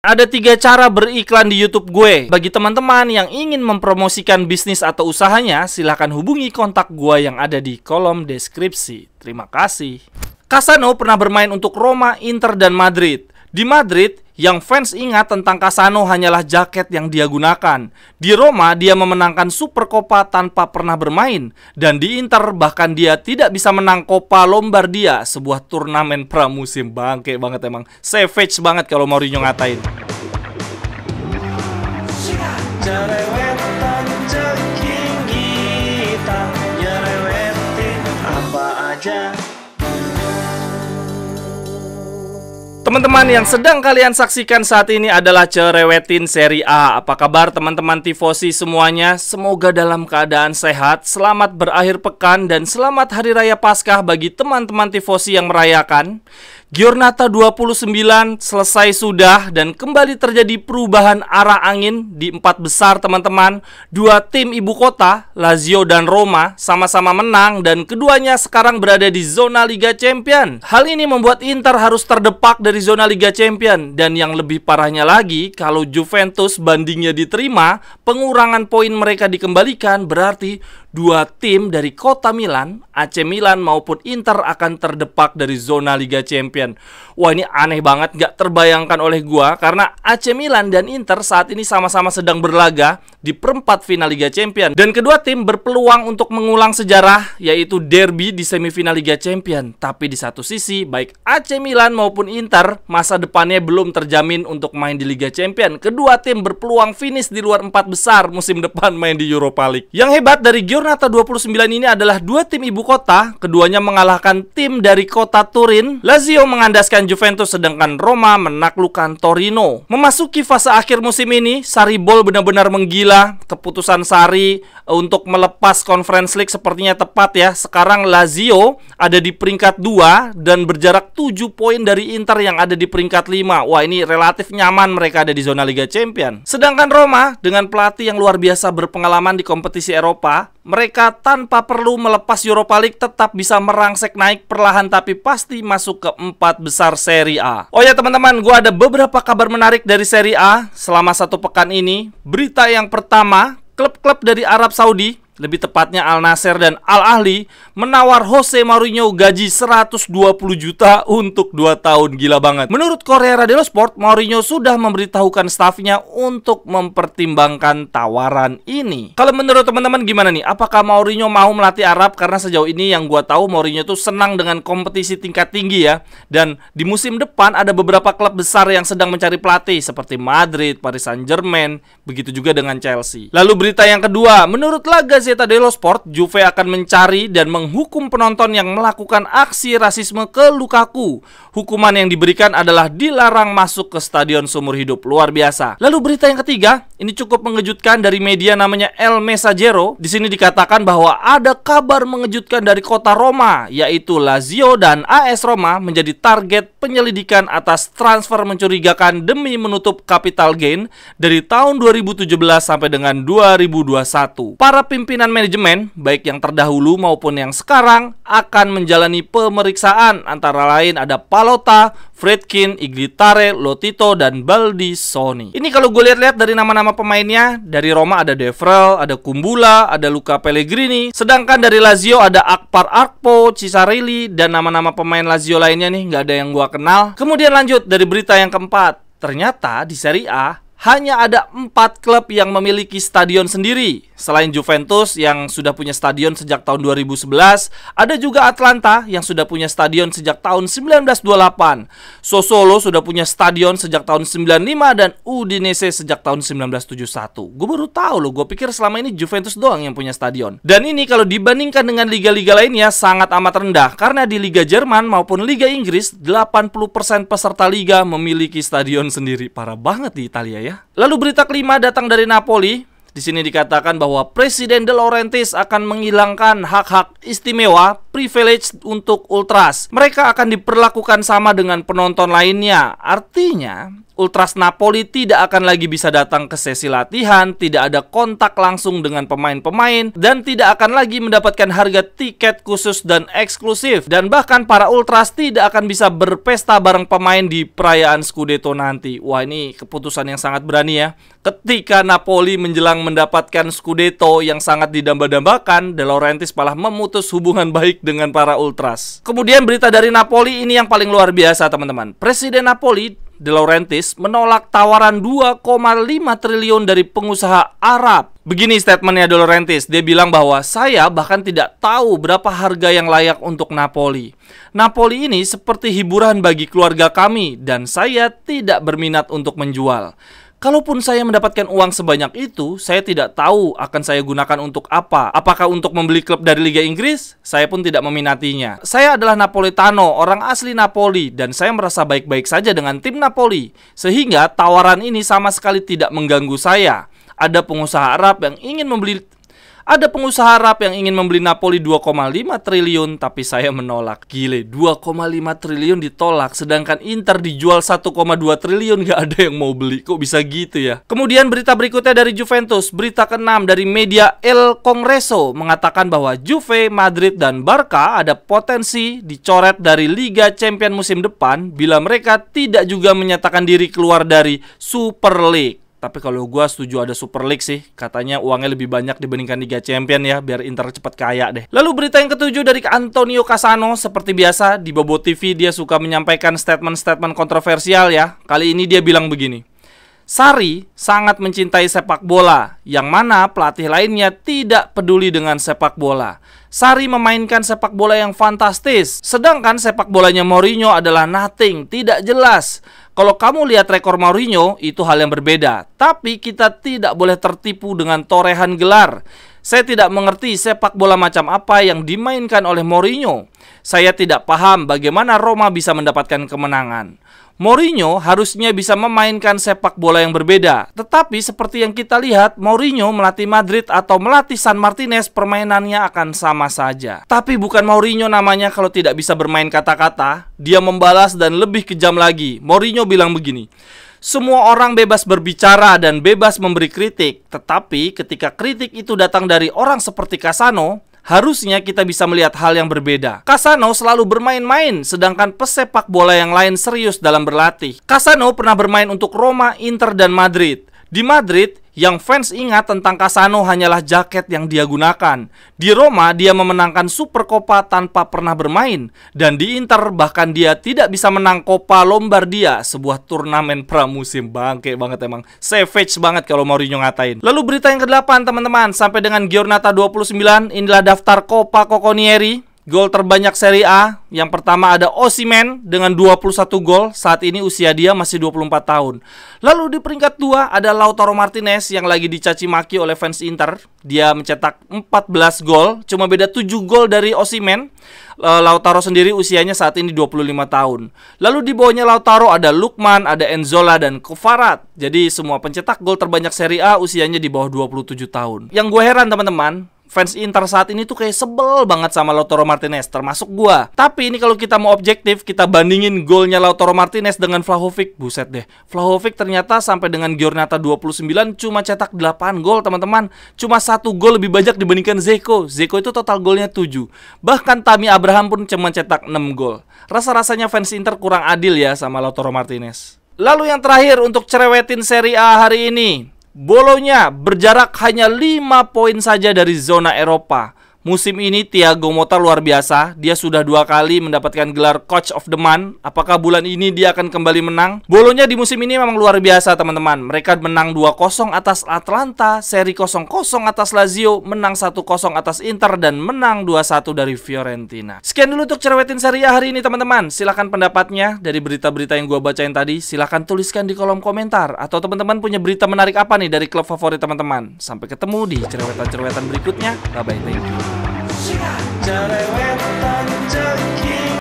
Ada 3 cara beriklan di YouTube gue. Bagi teman-teman yang ingin mempromosikan bisnis atau usahanya, silahkan hubungi kontak gue yang ada di kolom deskripsi. Terima kasih. Cassano pernah bermain untuk Roma, Inter, dan Madrid. Di Madrid, yang fans ingat tentang Cassano hanyalah jaket yang dia gunakan. Di Roma, dia memenangkan Supercoppa tanpa pernah bermain. Dan di Inter, bahkan dia tidak bisa menang Coppa Lombardia, sebuah turnamen pramusim. Bangke banget emang. Savage banget kalau Mourinho ngatain. Jerewetan ceking kita, nyerewetin apa aja. Teman-teman, yang sedang kalian saksikan saat ini adalah Cerewetin Seri A. Apa kabar teman-teman tifosi semuanya? Semoga dalam keadaan sehat, selamat berakhir pekan, dan selamat Hari Raya Paskah bagi teman-teman tifosi yang merayakan. Giornata 29 selesai sudah dan kembali terjadi perubahan arah angin di 4 besar teman-teman. 2 tim ibu kota, Lazio dan Roma, sama-sama menang dan keduanya sekarang berada di zona Liga Champion. Hal ini membuat Inter harus terdepak dari zona Liga Champion. Dan yang lebih parahnya lagi, kalau Juventus bandingnya diterima, pengurangan poin mereka dikembalikan, berarti 2 tim dari kota Milan, AC Milan maupun Inter akan terdepak dari zona Liga Champion. Wah, ini aneh banget, gak terbayangkan oleh gua, karena AC Milan dan Inter saat ini sama-sama sedang berlaga di perempat final Liga Champion. Dan kedua tim berpeluang untuk mengulang sejarah, yaitu derby di semifinal Liga Champion. Tapi di satu sisi, baik AC Milan maupun Inter, masa depannya belum terjamin untuk main di Liga Champion. Kedua tim berpeluang finish di luar 4 besar musim depan main di Europa League. Yang hebat dari Giornata 29 ini adalah 2 tim ibu kota, keduanya mengalahkan tim dari kota Turin. Lazio mengandaskan Juventus, sedangkan Roma menaklukkan Torino. Memasuki fase akhir musim ini, Sarri Ball benar-benar menggila. Keputusan Sarri untuk melepas Conference League sepertinya tepat ya. Sekarang Lazio ada di peringkat 2 dan berjarak 7 poin dari Inter yang ada di peringkat 5. Wah, ini relatif nyaman mereka ada di zona Liga Champion. Sedangkan Roma dengan pelatih yang luar biasa berpengalaman di kompetisi Eropa, mereka tanpa perlu melepas Europa League tetap bisa merangsek naik perlahan tapi pasti masuk ke 4 besar Serie A. Oh ya teman-teman, gue ada beberapa kabar menarik dari Serie A selama 1 pekan ini. Berita yang pertama, klub-klub dari Arab Saudi, lebih tepatnya Al Nassr dan Al Ahly, menawar Jose Mourinho gaji 120 juta untuk 2 tahun. Gila banget. Menurut Corriere dello Sport, Mourinho sudah memberitahukan stafnya untuk mempertimbangkan tawaran ini. Kalau menurut teman-teman gimana nih? Apakah Mourinho mau melatih Arab? Karena sejauh ini yang gua tahu Mourinho tuh senang dengan kompetisi tingkat tinggi ya. Dan di musim depan ada beberapa klub besar yang sedang mencari pelatih seperti Madrid, Paris Saint-Germain, begitu juga dengan Chelsea. Lalu berita yang kedua, menurut La Gazzetta dello Sport, Juve akan mencari dan menghukum penonton yang melakukan aksi rasisme ke Lukaku. Hukuman yang diberikan adalah dilarang masuk ke stadion seumur hidup. Luar biasa. Lalu berita yang ketiga, ini cukup mengejutkan dari media namanya El Messaggero. Di sini dikatakan bahwa ada kabar mengejutkan dari kota Roma, yaitu Lazio dan AS Roma menjadi target penyelidikan atas transfer mencurigakan demi menutup capital gain dari tahun 2017 sampai dengan 2021. Para pimpinan manajemen, baik yang terdahulu maupun yang sekarang, akan menjalani pemeriksaan. Antara lain ada Pallotta, Friedkin, Iglitare, Lotito, dan Baldissoni. Ini kalau gue lihat-lihat dari nama-nama pemainnya, dari Roma ada De Vrij, ada Kumbula, ada Luca Pellegrini. Sedangkan dari Lazio ada Akpar Akpo, Cisarelli, dan nama-nama pemain Lazio lainnya nih nggak ada yang gue kenal. Kemudian lanjut dari berita yang keempat. Ternyata di Serie A hanya ada 4 klub yang memiliki stadion sendiri. Selain Juventus yang sudah punya stadion sejak tahun 2011, ada juga Atlanta yang sudah punya stadion sejak tahun 1928. Sassuolo sudah punya stadion sejak tahun 95 dan Udinese sejak tahun 1971. Gue baru tahu loh, gue pikir selama ini Juventus doang yang punya stadion. Dan ini kalau dibandingkan dengan liga-liga lainnya sangat amat rendah, karena di Liga Jerman maupun Liga Inggris 80% peserta liga memiliki stadion sendiri. Parah banget di Italia ya. Lalu berita kelima datang dari Napoli. Di sini dikatakan bahwa Presiden De Laurentiis akan menghilangkan hak-hak istimewa privilege untuk Ultras. Mereka akan diperlakukan sama dengan penonton lainnya. Artinya, Ultras Napoli tidak akan lagi bisa datang ke sesi latihan, tidak ada kontak langsung dengan pemain-pemain, dan tidak akan lagi mendapatkan harga tiket khusus dan eksklusif. Dan bahkan para Ultras tidak akan bisa berpesta bareng pemain di perayaan Scudetto nanti. Wah, ini keputusan yang sangat berani ya. Ketika Napoli menjelang mendapatkan Scudetto yang sangat didamba-dambakan, De Laurentiis malah memutus hubungan baik dengan para Ultras. Kemudian berita dari Napoli ini yang paling luar biasa, teman-teman. Presiden Napoli De Laurentiis menolak tawaran 2,5 triliun dari pengusaha Arab. Begini statementnya De Laurentiis, dia bilang bahwa saya bahkan tidak tahu berapa harga yang layak untuk Napoli. Napoli ini seperti hiburan bagi keluarga kami dan saya tidak berminat untuk menjual. Kalaupun saya mendapatkan uang sebanyak itu, saya tidak tahu akan saya gunakan untuk apa. Apakah untuk membeli klub dari Liga Inggris? Saya pun tidak meminatinya. Saya adalah Napolitano, orang asli Napoli, dan saya merasa baik-baik saja dengan tim Napoli. Sehingga tawaran ini sama sekali tidak mengganggu saya. Ada pengusaha Arab yang ingin membeli Napoli 2,5 triliun, tapi saya menolak. Gile, 2,5 triliun ditolak, sedangkan Inter dijual 1,2 triliun, gak ada yang mau beli. Kok bisa gitu ya? Kemudian berita berikutnya dari Juventus. Berita ke-6 dari media El Congreso mengatakan bahwa Juve, Madrid, dan Barca ada potensi dicoret dari Liga Champions musim depan bila mereka tidak juga menyatakan diri keluar dari Super League. Tapi kalau gue setuju ada Super League sih. Katanya uangnya lebih banyak dibandingkan Liga Champions ya, biar Inter cepat kaya deh. Lalu berita yang ketujuh dari Antonio Cassano. Seperti biasa di Bobo TV dia suka menyampaikan statement-statement kontroversial ya. Kali ini dia bilang begini. Sarri sangat mencintai sepak bola, yang mana pelatih lainnya tidak peduli dengan sepak bola. Sarri memainkan sepak bola yang fantastis, sedangkan sepak bolanya Mourinho adalah nothing, tidak jelas. Kalau kamu lihat rekor Mourinho, itu hal yang berbeda. Tapi kita tidak boleh tertipu dengan torehan gelar. Saya tidak mengerti sepak bola macam apa yang dimainkan oleh Mourinho. Saya tidak paham bagaimana Roma bisa mendapatkan kemenangan. Mourinho harusnya bisa memainkan sepak bola yang berbeda. Tetapi seperti yang kita lihat, Mourinho melatih Madrid atau melatih San Martinez, permainannya akan sama saja. Tapi bukan Mourinho namanya kalau tidak bisa bermain kata-kata. Dia membalas dan lebih kejam lagi. Mourinho bilang begini. Semua orang bebas berbicara dan bebas memberi kritik. Tetapi ketika kritik itu datang dari orang seperti Cassano, harusnya kita bisa melihat hal yang berbeda. Cassano selalu bermain-main, sedangkan pesepak bola yang lain serius dalam berlatih. Cassano pernah bermain untuk Roma, Inter, dan Madrid. Di Madrid, yang fans ingat tentang Cassano hanyalah jaket yang dia gunakan. Di Roma, dia memenangkan Supercoppa tanpa pernah bermain. Dan di Inter, bahkan dia tidak bisa menang Coppa Lombardia, sebuah turnamen pramusim. Bangke banget emang. Savage banget kalau Mourinho ngatain. Lalu berita yang ke-8, teman-teman. Sampai dengan Giornata 29, inilah daftar Coppa Cocconieri. Gol terbanyak Serie A. Yang pertama ada Osimhen dengan 21 gol. Saat ini usia dia masih 24 tahun. Lalu di peringkat 2 ada Lautaro Martinez yang lagi dicaci maki oleh fans Inter. Dia mencetak 14 gol, cuma beda 7 gol dari Osimhen. Lautaro sendiri usianya saat ini 25 tahun. Lalu di bawahnya Lautaro ada Lukman, ada Enzola, dan Kovarat. Jadi semua pencetak gol terbanyak Serie A usianya di bawah 27 tahun. Yang gue heran teman-teman, fans Inter saat ini tuh kayak sebel banget sama Lautaro Martinez, termasuk gua. Tapi ini kalau kita mau objektif, kita bandingin golnya Lautaro Martinez dengan Vlahovic. Buset deh, Vlahovic ternyata sampai dengan Giornata 29 cuma cetak 8 gol, teman-teman. Cuma 1 gol lebih banyak dibandingkan Dzeko. Dzeko itu total golnya 7. Bahkan Tammy Abraham pun cuma cetak 6 gol. Rasa-rasanya fans Inter kurang adil ya sama Lautaro Martinez. Lalu yang terakhir untuk cerewetin Serie A hari ini, Bolonya berjarak hanya 5 poin saja dari zona Eropa. Musim ini Thiago Motta luar biasa. Dia sudah 2 kali mendapatkan gelar Coach of the Month. Apakah bulan ini dia akan kembali menang? Bolonya di musim ini memang luar biasa teman-teman. Mereka menang 2-0 atas Atlanta, seri 0-0 atas Lazio, menang 1-0 atas Inter, dan menang 2-1 dari Fiorentina. Sekian dulu untuk cerewetin Serie A hari ini teman-teman. Silahkan pendapatnya dari berita-berita yang gue bacain tadi. Silahkan tuliskan di kolom komentar. Atau teman-teman punya berita menarik apa nih dari klub favorit teman-teman. Sampai ketemu di cerewetan-cerewetan berikutnya. Bye-bye, thank you. Cerewetan